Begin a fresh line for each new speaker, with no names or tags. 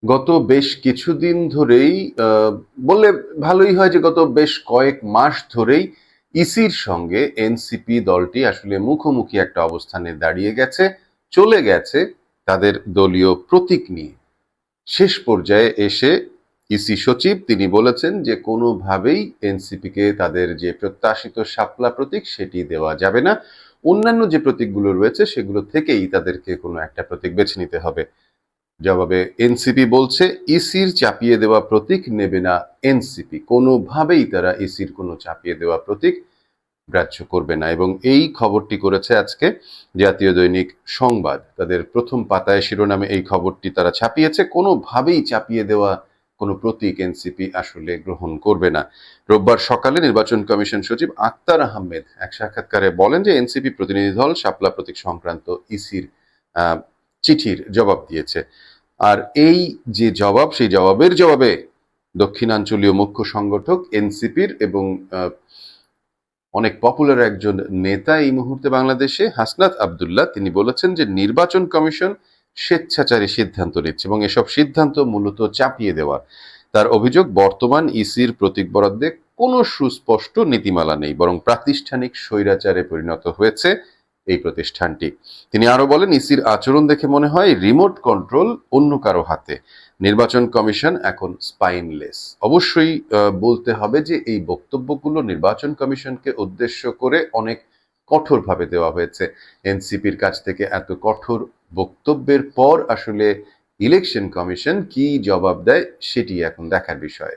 গত বেশ কিছুদিন ধরেই বললে ভালোই হয় যে গত বেশ কয়েক মাস ধরেই ইসির সঙ্গে এনসিপি দলটি আসলে মুখোমুখি একটা অবস্থানে দাঁড়িয়ে গেছে, চলে গেছে তাদের দলীয় প্রতীক নিয়ে। শেষ পর্যায়ে এসে ইসি সচিব তিনি বলেছেন যে কোনোভাবেই এনসিপিকে তাদের যে প্রত্যাশিত শাপলা প্রতীক সেটি দেওয়া যাবে না, অন্যান্য যে প্রতীকগুলো রয়েছে সেগুলো থেকেই তাদেরকে কোনো একটা প্রতীক বেছে নিতে হবে। জবাবে এনসিপি বলছে ইসির চাপিয়ে দেওয়া প্রতীক নেবে না এনসিপি, কোনোভাবেই তারা ইসির কোনো চাপিয়ে দেওয়া প্রতীক গ্রাহ্য করবে না। এবং এই খবরটি করেছে আজকে জাতীয় দৈনিক সংবাদ, তাদের প্রথম পাতায় শিরোনামে এই খবরটি তারা ছাপিয়েছে। কোনোভাবেই চাপিয়ে দেওয়া কোনো প্রতীক এনসিপি আসলে গ্রহণ করবে না। রোববার সকালে নির্বাচন কমিশন সচিব আক্তার আহমেদ এক সাক্ষাৎকারে বলেন যে এনসিপি প্রতিনিধি দল শাপলা প্রতীক সংক্রান্ত ইসির চিঠির জবাব দিয়েছে। আর এই যে জবাব, সেই জবাবে দক্ষিণাঞ্চলীয় মুখ্য সংগঠক এনসিপির এবং অনেক পপুলার একজন নেতা এই মুহূর্তে বাংলাদেশে, হাসনাত আব্দুল্লাহ, তিনি বলেছেন যে নির্বাচন কমিশন স্বেচ্ছাচারী সিদ্ধান্ত নিচ্ছে এবং এসব সিদ্ধান্ত মূলত চাপিয়ে দেওয়া। তার অভিযোগ, বর্তমান ইসির প্রতীক বরাদ্দে কোনো সুস্পষ্ট নীতিমালা নেই, বরং প্রাতিষ্ঠানিক স্বৈরাচারে পরিণত হয়েছে এই প্রতিষ্ঠানটি। তিনি আরো বলেন, ইসির আচরণ দেখে মনে হয় রিমোট কন্ট্রোল অন্য কারো হাতে। নির্বাচন কমিশন এখন স্পাইনলেস। অবশ্যই বলতে হবে যে এই বক্তব্যগুলো নির্বাচন কমিশনকে উদ্দেশ্য করে অনেক কঠোরভাবে দেওয়া হয়েছে। এনসিপির কাছ থেকে এত কঠোর বক্তব্যের পর আসলে ইলেকশন কমিশন কি জবাব দেয় সেটি এখন দেখার বিষয়।